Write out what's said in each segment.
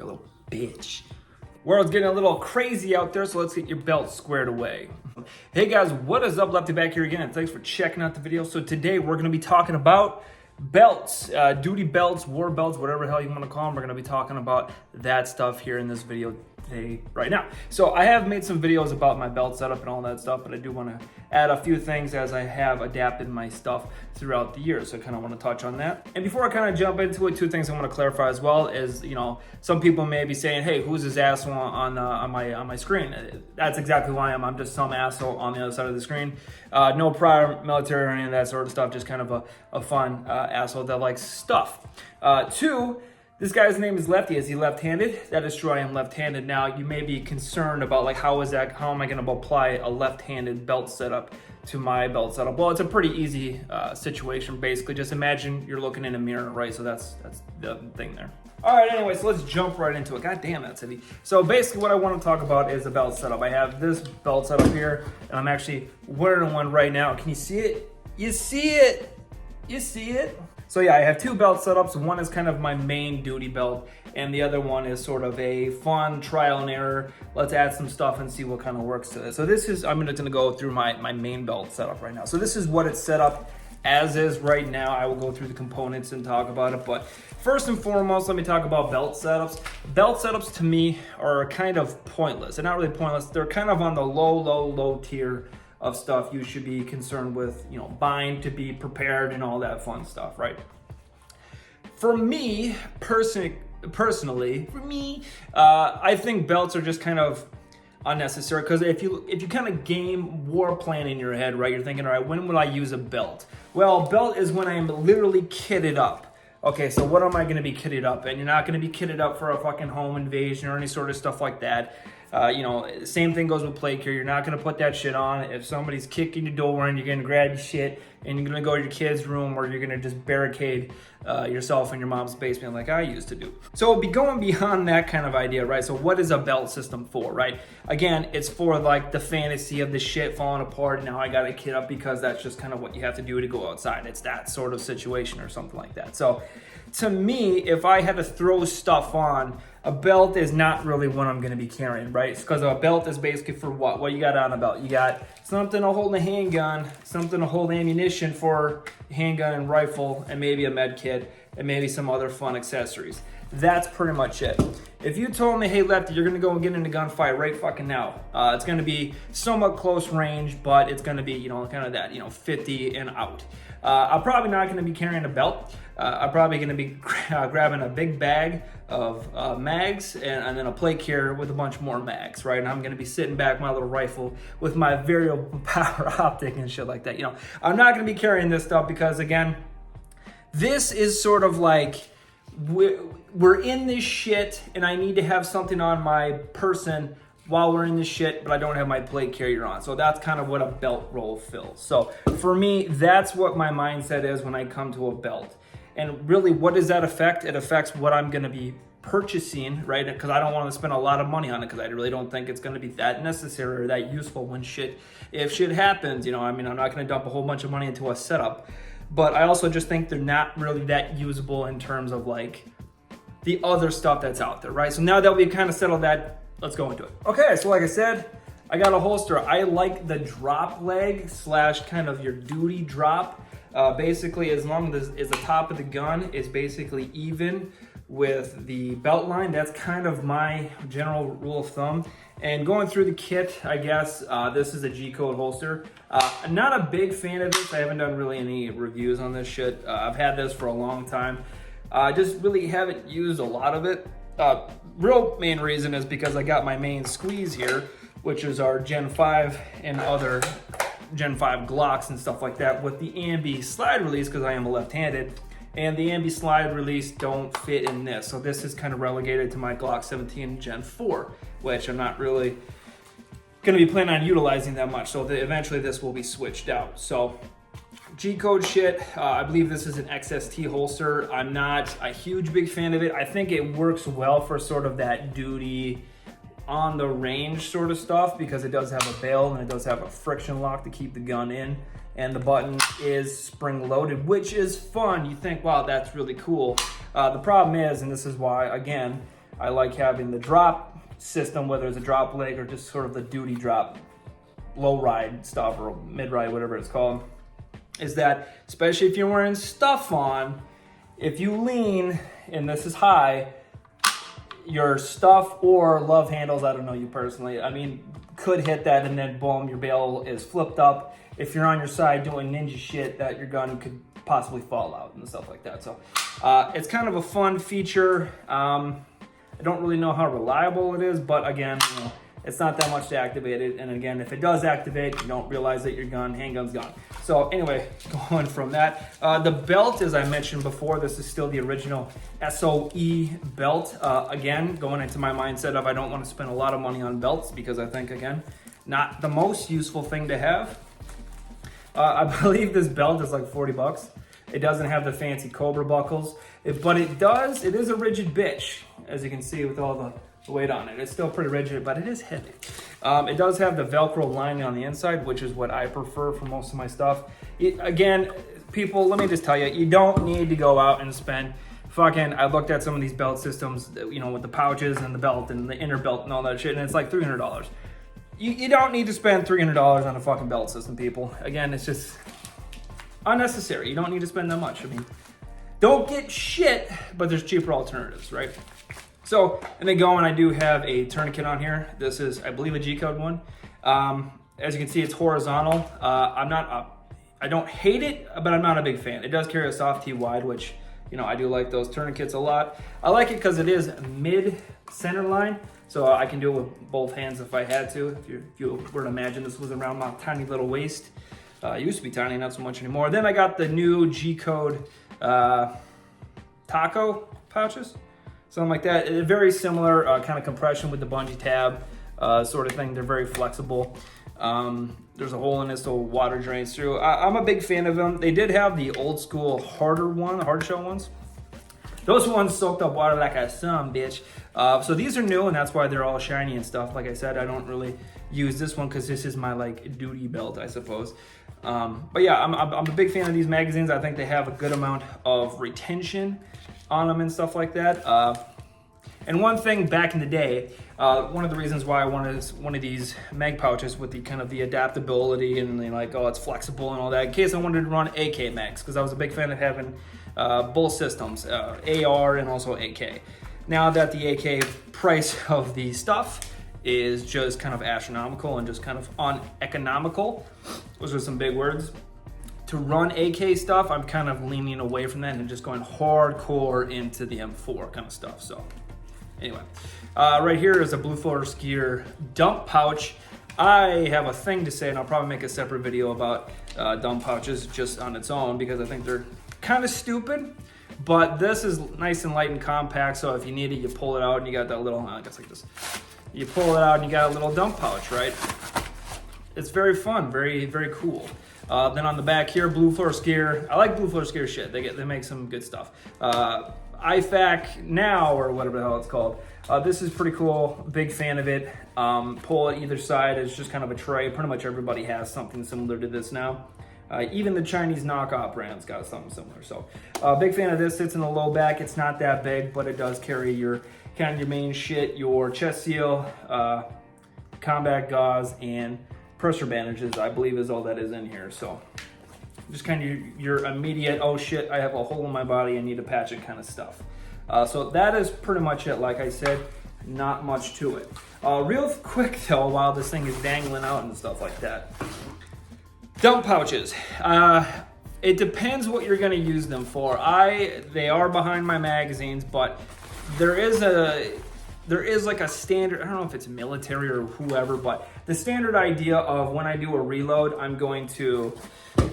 a little bitch. World's getting a little crazy out there, so let's get your belt squared away. Hey guys, what is up? Lefty back here again, and thanks for checking out the video. So today we're going to be talking about belts, duty belts, war belts, whatever the hell you want to call them. We're going to be talking about that stuff here in this video today, right now. So I have made some videos about my belt setup and all that stuff, but I do want to add a few things as I have adapted my stuff throughout the years. So I kind of want to touch on that. And before I kind of jump into it, two things I want to clarify as well is, you know, some people may be saying, hey, who's this asshole on my screen? That's exactly who I am. I'm just some asshole on the other side of the screen. No prior military or any of that sort of stuff, just kind of a fun asshole that likes stuff. Two, this guy's name is Lefty. Is he left-handed? That is true, I am left-handed. Now, you may be concerned about like how am I gonna apply a left-handed belt setup to my belt setup? Well, it's a pretty easy situation, basically. Just imagine you're looking in a mirror, right? So that's the thing there. All right, anyway, so let's jump right into it. God damn, that's heavy. So basically what I want to talk about is a belt setup. I have this belt setup here, and I'm actually wearing one right now. Can you see it? You see it? You see it? So yeah, I have two belt setups. One is kind of my main duty belt, and the other one is sort of a fun trial and error. Let's add some stuff and see what kind of works to it. So this is, I'm gonna go through my main belt setup right now. So this is what it's set up as is right now. I will go through the components and talk about it, but first and foremost, let me talk about belt setups. Belt setups to me are kind of pointless. They're not really pointless. They're kind of on the low tier of stuff you should be concerned with, you know, buying to be prepared and all that fun stuff, right? For me, personally, I think belts are just kind of unnecessary, because if you kind of game war plan in your head, right, you're thinking, all right, when will I use a belt? Well, belt is when I am literally kitted up. Okay, so what am I going to be kitted up? And you're not going to be kitted up for a fucking home invasion or any sort of stuff like that. You know, same thing goes with plate care. You're not going to put that shit on. If somebody's kicking your door and you're going to grab your shit and you're going to go to your kid's room, or you're going to just barricade yourself in your mom's basement like I used to do. So we'll be going beyond that kind of idea, right? So what is a belt system for, right? Again, it's for like the fantasy of the shit falling apart. Now I got to kit up because that's just kind of what you have to do to go outside. It's that sort of situation or something like that. So to me, if I had to throw stuff on, a belt is not really what I'm going to be carrying, right? Because a belt is basically for what? What you got on a belt? You got something to hold a handgun, something to hold ammunition for handgun and rifle, and maybe a med kit, and maybe some other fun accessories. That's pretty much it. If you told me, hey Lefty, you're gonna go and get into a gunfight right fucking now, it's gonna be somewhat close range, but it's gonna be, you know, kind of that, you know, 50 and out. I'm probably not gonna be carrying a belt. I'm probably gonna be grabbing a big bag of mags and then a plate carrier with a bunch more mags, right? And I'm gonna be sitting back my little rifle with my variable power optic and shit like that. You know, I'm not gonna be carrying this stuff because, again, this is sort of like, we're in this shit and I need to have something on my person while we're in this shit, but I don't have my plate carrier on. So that's kind of what a belt roll fills. So for me, that's what my mindset is when I come to a belt. And really, what does that affect? It affects what I'm gonna be purchasing, right? Because I don't want to spend a lot of money on it, because I really don't think it's going to be that necessary or that useful when if shit happens, you know. I mean, I'm not going to dump a whole bunch of money into a setup, but I also just think they're not really that usable in terms of like the other stuff that's out there, right? So now that we've kind of settled that, let's go into it. Okay, so like I said, I got a holster. I like the drop leg / kind of your duty drop. Basically, as long as the top of the gun is basically even with the belt line, that's kind of my general rule of thumb. And going through the kit, I guess, this is a G-code holster. I'm not a big fan of this. I haven't done really any reviews on this shit. I've had this for a long time. I just really haven't used a lot of it. Real main reason is because I got my main squeeze here, which is our Gen 5 and other Gen 5 Glocks and stuff like that, with the ambi slide release, because I am a left-handed. And the ambi slide release don't fit in this. So this is kind of relegated to my Glock 17 Gen 4, which I'm not really gonna be planning on utilizing that much. So eventually this will be switched out. So G-code shit, I believe this is an XST holster. I'm not a huge big fan of it. I think it works well for sort of that duty on the range sort of stuff, because it does have a bail and it does have a friction lock to keep the gun in. And the button is spring loaded, which is fun. You think, wow, that's really cool. The problem is, and this is why, again, I like having the drop system, whether it's a drop leg or just sort of the duty drop, low ride stuff or mid ride, whatever it's called, is that especially if you're wearing stuff on, if you lean and this is high, your stuff or love handles, I don't know you personally, I mean, could hit that and then boom, your bail is flipped up. If you're on your side doing ninja shit, that your gun could possibly fall out and stuff like that. So it's kind of a fun feature. I don't really know how reliable it is, but again, you know, it's not that much to activate it. And again, if it does activate, you don't realize that your handgun's gone. So anyway, going from that, the belt, as I mentioned before, this is still the original SOE belt. Again, going into my mindset of I don't want to spend a lot of money on belts because I think, again, not the most useful thing to have. I believe this belt is like 40 bucks. It doesn't have the fancy Cobra buckles, but it is a rigid bitch, as you can see with all the weight on it. It's still pretty rigid, but it is heavy. It does have the Velcro lining on the inside, which is what I prefer for most of my stuff. Again, people, let me just tell you, you don't need to go out and spend fucking, I looked at some of these belt systems, you know, with the pouches and the belt and the inner belt and all that shit, and it's like $300. You don't need to spend $300 on a fucking belt system, people. Again, it's just unnecessary. You don't need to spend that much. I mean, don't get shit, but there's cheaper alternatives, right? So, and then going, I do have a tourniquet on here. This is, I believe, a G-code one. As you can see, it's horizontal. I don't hate it, but I'm not a big fan. It does carry a soft T wide, which, you know, I do like those tourniquets a lot. I like it because it is mid-center line, so I can do it with both hands if I had to. If you were to imagine this was around my tiny little waist. It used to be tiny, not so much anymore. Then I got the new G-code taco pouches. Something like that. Very similar kind of compression with the bungee tab sort of thing. They're very flexible. There's a hole in it so water drains through. I'm a big fan of them. They did have the old school hard shell ones. Those ones soaked up water like a son, bitch. So these are new and that's why they're all shiny and stuff. Like I said, I don't really use this one because this is my like duty belt, I suppose. But yeah, I'm a big fan of these magazines. I think they have a good amount of retention on them and stuff like that. And one thing back in the day, one of the reasons why I wanted one of these mag pouches with the kind of the adaptability and the, like, oh, it's flexible and all that, in case I wanted to run AK mags, because I was a big fan of having both systems, AR and also AK. Now that the AK price of the stuff is just kind of astronomical and just kind of uneconomical, those are some big words. To run AK stuff, I'm kind of leaning away from that and just going hardcore into the M4 kind of stuff. So anyway, right here is a Blue Floater Skier dump pouch. I have a thing to say, and I'll probably make a separate video about dump pouches just on its own because I think they're kind of stupid. But this is nice and light and compact, so if you need it, you pull it out and you got that little, I guess like this. You pull it out and you got a little dump pouch, right? It's very fun, very, very cool. Then on the back here, Blue Floater Skier. I like Blue Floater Skier shit. They make some good stuff. IFAC Now, or whatever the hell it's called. This is pretty cool. Big fan of it. Pull at either side is just kind of a tray. Pretty much everybody has something similar to this now. Even the Chinese knockoff brands got something similar. So big fan of this. Sits in the low back. It's not that big, but it does carry your kind of your main shit, your chest seal, combat gauze, and pressure bandages, I believe, is all that is in here. So just kind of your immediate, oh shit, I have a hole in my body, I need to patch it kind of stuff. So that is pretty much it. Like I said, not much to it. Real quick though, while this thing is dangling out and stuff like that. Dump pouches. It depends what you're gonna use them for. They are behind my magazines, but there is like a standard, I don't know if it's military or whoever, but the standard idea of when I do a reload, I'm going to,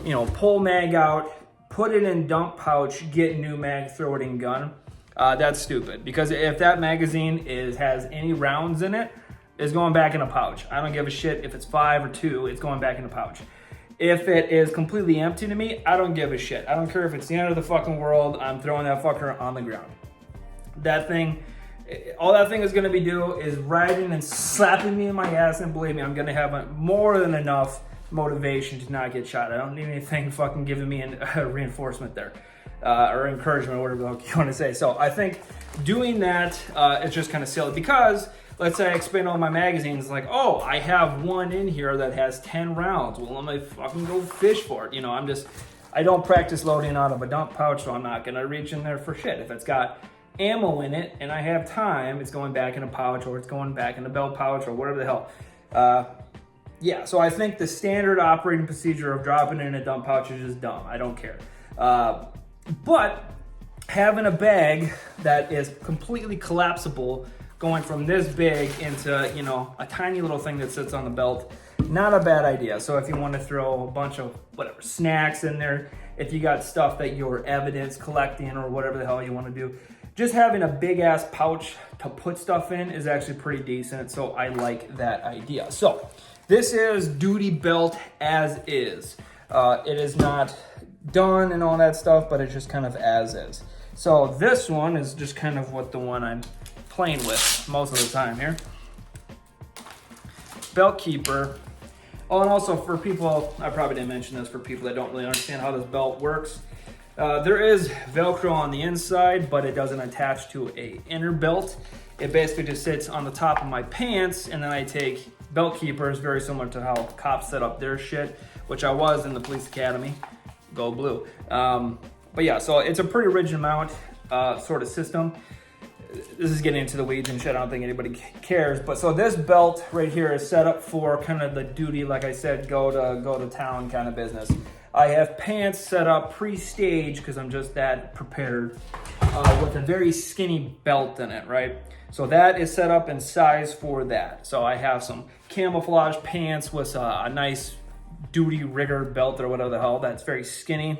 you know, pull mag out, put it in dump pouch, get new mag, throw it in gun. That's stupid, because if that magazine has any rounds in it, it's going back in a pouch. I don't give a shit if it's 5 or 2, it's going back in a pouch. If it is completely empty to me, I don't give a shit. I don't care if it's the end of the fucking world, I'm throwing that fucker on the ground. That thing, all that thing is going to be doing is riding and slapping me in my ass, and believe me, I'm going to have more than enough motivation to not get shot. I don't need anything fucking giving me a reinforcement there. or encouragement, or whatever you want to say. So I think doing that is just kind of silly, because let's say I expand all my magazines, like, oh, I have one in here that has 10 rounds. Well, I'm gonna fucking go fish for it. You know, I don't practice loading out of a dump pouch, so I'm not gonna reach in there for shit. If it's got ammo in it and I have time, it's going back in a pouch, or it's going back in a belt pouch, or whatever the hell. Yeah, so I think the standard operating procedure of dropping it in a dump pouch is just dumb. I don't care. But having a bag that is completely collapsible, going from this big into, you know, a tiny little thing that sits on the belt, not a bad idea. So if you want to throw a bunch of whatever snacks in there, if you got stuff that you're evidence collecting or whatever the hell you want to do, just having a big ass pouch to put stuff in is actually pretty decent. So I like that idea. So this is duty belt as is. It is not done and all that stuff, but it's just kind of as is. So this one is just kind of what the one I'm playing with most of the time here. Belt keeper. Oh, and also for people, I probably didn't mention this, for people that don't really understand how this belt works. There is Velcro on the inside, but it doesn't attach to a inner belt. It basically just sits on the top of my pants, and then I take belt keepers, very similar to how cops set up their shit, which I was in the police academy. Go blue. But yeah, so it's a pretty rigid mount sort of system. This is getting into the weeds and shit. I don't think anybody cares. But so this belt right here is set up for kind of the duty, like I said, go to town kind of business. I have pants set up pre-staged because I'm just that prepared with a very skinny belt in it, right? So that is set up in size for that. So I have some camouflage pants with a nice duty rigger belt or whatever the hell that's very skinny,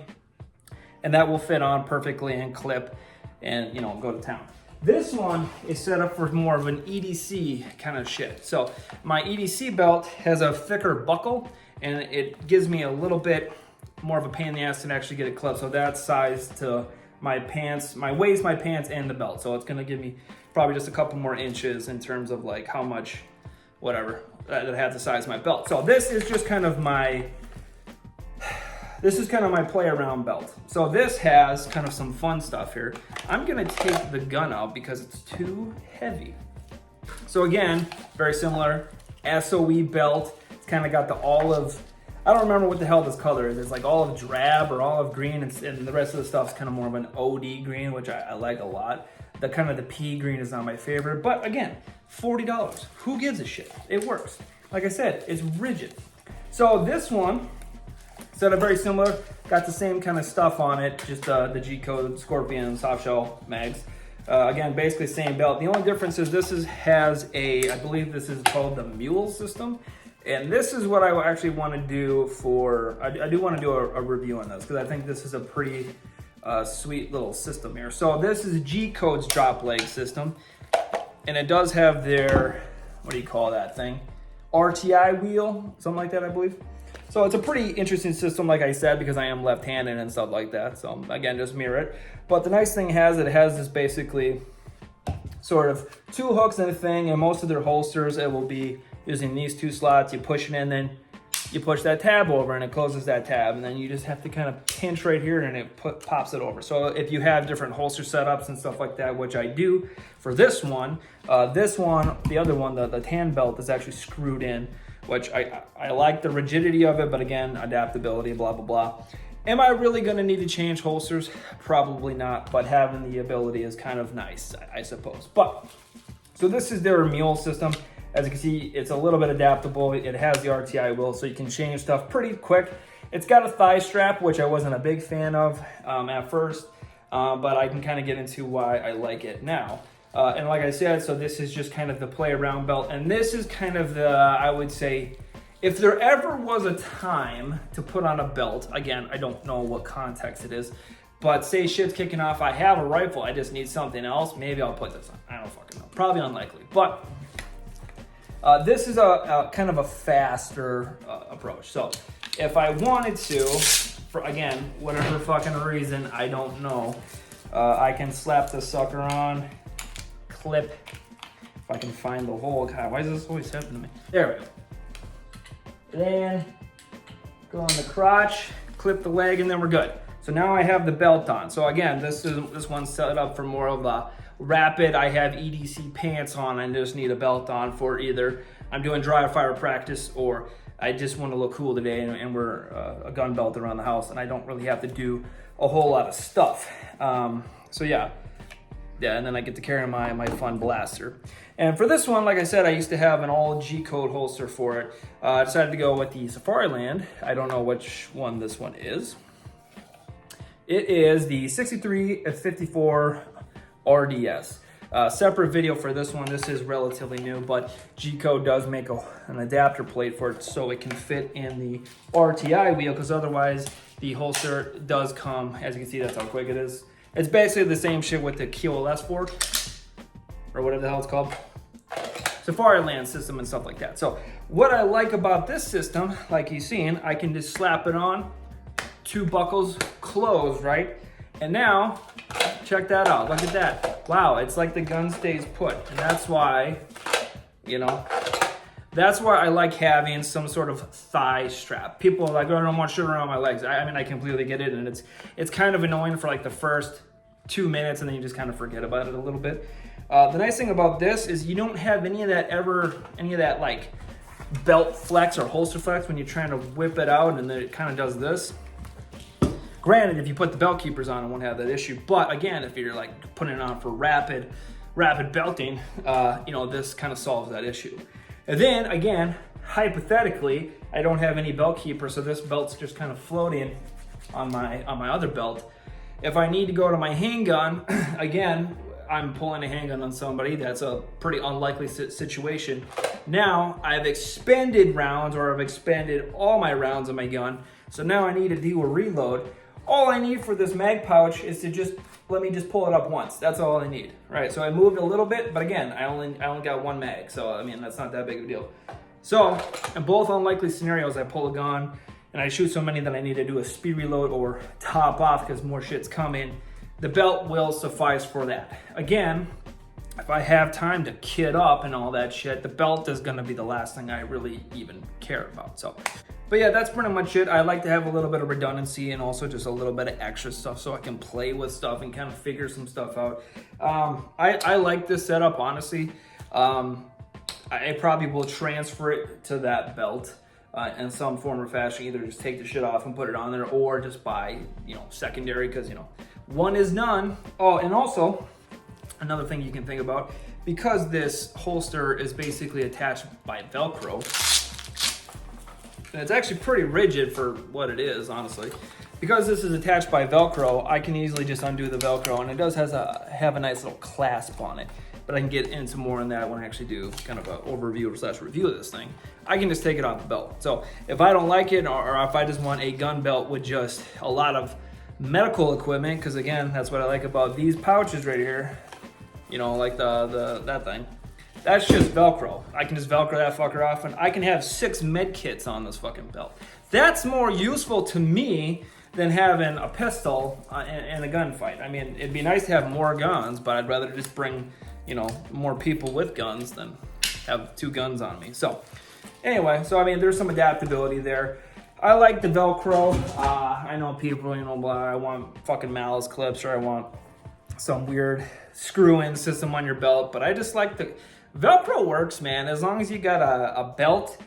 and that will fit on perfectly and clip and, you know, go to town. This one is set up for more of an EDC kind of shit. So my EDC belt has a thicker buckle, and it gives me a little bit more of a pain in the ass to actually get it clipped. So that's sized to my pants, my waist, my pants, and the belt. So it's gonna give me probably just a couple more inches in terms of like how much, whatever, that I have to size my belt. So this is just kind of my, play around belt. So this has kind of some fun stuff here. I'm gonna take the gun out because it's too heavy. So again, very similar, SOE belt. It's kind of got the olive, I don't remember what the hell this color is. It's like olive drab or olive green, and the rest of the stuff is kind of more of an OD green, which I like a lot. The kind of the pea green is not my favorite, but again, $40. Who gives a shit? It works. Like I said, it's rigid. So this one, set up very similar, got the same kind of stuff on it, just the G-code Scorpion soft shell mags. Again, basically same belt. The only difference is this has a, I believe this is called the Mule system. And this is what I actually want to do for, I do want to do a review on this because I think this is a pretty sweet little system here. So this is G-Code's drop leg system. And it does have their, what do you call that thing? RTI wheel, something like that, I believe. So it's a pretty interesting system, like I said, because I am left-handed and stuff like that. So again, just mirror it. But the nice thing has it has this basically sort of two hooks and a thing, and most of their holsters, it will be using these two slots. You push it in, then you push that tab over and it closes that tab, and then you just have to kind of pinch right here and it pops it over. So if you have different holster setups and stuff like that, which I do for this one, the other one, the tan belt is actually screwed in, which I like the rigidity of it, but again, adaptability, blah, blah, blah. Am I really gonna need to change holsters? Probably not, but having the ability is kind of nice, I suppose. But, so this is their Mule system. As you can see, it's a little bit adaptable. It has the RTI wheel, so you can change stuff pretty quick. It's got a thigh strap, which I wasn't a big fan of at first, but I can kind of get into why I like it now. And like I said, so this is just kind of the play around belt, and this is kind of the, I would say, if there ever was a time to put on a belt, again, I don't know what context it is, but say shit's kicking off, I have a rifle, I just need something else, maybe I'll put this on. I don't fucking know. Probably unlikely, but this is a kind of a faster approach. So if I wanted to, for again, whatever fucking reason, I don't know, I can slap this sucker on, clip, if I can find the hole. God, why is this always happening to me? There we go. Then go on the crotch, clip the leg, and then we're good. So now I have the belt on. So again, this one's set up for more of a rapid. I have EDC pants on. I just need a belt on for either I'm doing dry fire practice or I just want to look cool today and we're a gun belt around the house and I don't really have to do a whole lot of stuff. So yeah, and then I get to carry my fun blaster. And for this one, like I said, I used to have an all G-code holster for it. I decided to go with the Safariland. I don't know which one this one is. It is the 6354 RDS. Separate video for this one. This is relatively new, but G-code does make an adapter plate for it so it can fit in the RTI wheel, because otherwise the holster does come, as you can see, that's how quick it is. It's basically the same shit with the QLS fork, or whatever the hell it's called. Safariland system and stuff like that. So what I like about this system, like you've seen, I can just slap it on, 2 buckles closed, right? And now, check that out, look at that. Wow, it's like the gun stays put. And that's why, you know, that's why I like having some sort of thigh strap. People are like, oh, I don't want shit around my legs. I mean, I completely get it, and it's kind of annoying for like the first 2 minutes, and then you just kind of forget about it a little bit. The nice thing about this is you don't have any of that like belt flex or holster flex when you're trying to whip it out, and then it kind of does this. Granted, if you put the belt keepers on, it won't have that issue. But again, if you're like putting it on for rapid belting, you know, this kind of solves that issue. And then again, hypothetically, I don't have any belt keeper, so this belt's just kind of floating on my other belt. If I need to go to my handgun, again, I'm pulling a handgun on somebody, that's a pretty unlikely situation. Now I've expended rounds, or I've expended all my rounds of my gun. So now I need to do a reload. All I need for this mag pouch is to let me pull it up once. That's all I need, right? So I moved a little bit, but again, I only got 1 mag. So I mean, that's not that big of a deal. So in both unlikely scenarios, I pull a gun and I shoot so many that I need to do a speed reload or top off because more shit's coming. The belt will suffice for that. Again, if I have time to kit up and all that shit, the belt is gonna be the last thing I really even care about. So, but yeah, that's pretty much it. I like to have a little bit of redundancy and also just a little bit of extra stuff so I can play with stuff and kind of figure some stuff out. I like this setup, honestly. I probably will transfer it to that belt in some form or fashion. Either just take the shit off and put it on there, or just buy, you know, secondary, because, you know, one is none. Oh, and also, another thing you can think about, because this holster is basically attached by Velcro, and it's actually pretty rigid for what it is, honestly. Because this is attached by Velcro, I can easily just undo the Velcro, and it does have a nice little clasp on it. But I can get into more on that when I actually do kind of an overview / review of this thing. I can just take it off the belt. So if I don't like it, or if I just want a gun belt with just a lot of medical equipment, because again, that's what I like about these pouches right here, you know, like that thing, that's just Velcro. I can just Velcro that fucker off, and I can have 6 med kits on this fucking belt. That's more useful to me than having a pistol in a gunfight. I mean, it'd be nice to have more guns, but I'd rather just bring, you know, more people with guns than have 2 guns on me. So anyway, so I mean, there's some adaptability there. I like the Velcro. I know people, you know, I want fucking malice clips, or I want some weird screw-in system on your belt, but I just like the Velcro works, man. As long as you got a belt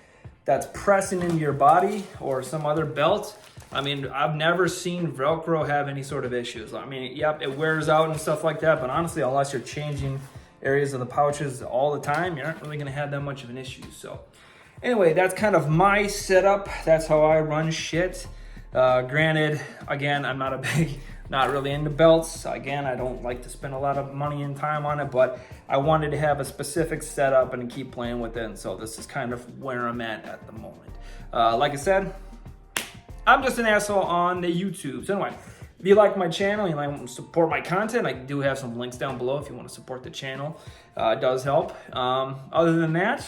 that's pressing into your body, or some other belt. I mean, I've never seen Velcro have any sort of issues. I mean, yep, it wears out and stuff like that, but honestly, unless you're changing areas of the pouches all the time, you're not really gonna have that much of an issue. So anyway, that's kind of my setup. That's how I run shit. Granted, again, I'm not really into belts. Again, I don't like to spend a lot of money and time on it, but I wanted to have a specific setup and keep playing with it. And so this is kind of where I'm at the moment. Like I said, I'm just an asshole on the YouTube. So anyway, if you like my channel, you like to support my content, I do have some links down below if you want to support the channel. It does help. Other than that,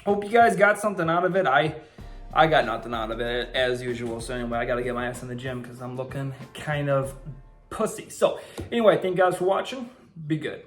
hope you guys got something out of it. I got nothing out of it, as usual. So anyway, I got to get my ass in the gym because I'm looking kind of pussy. So anyway, thank you guys for watching. Be good.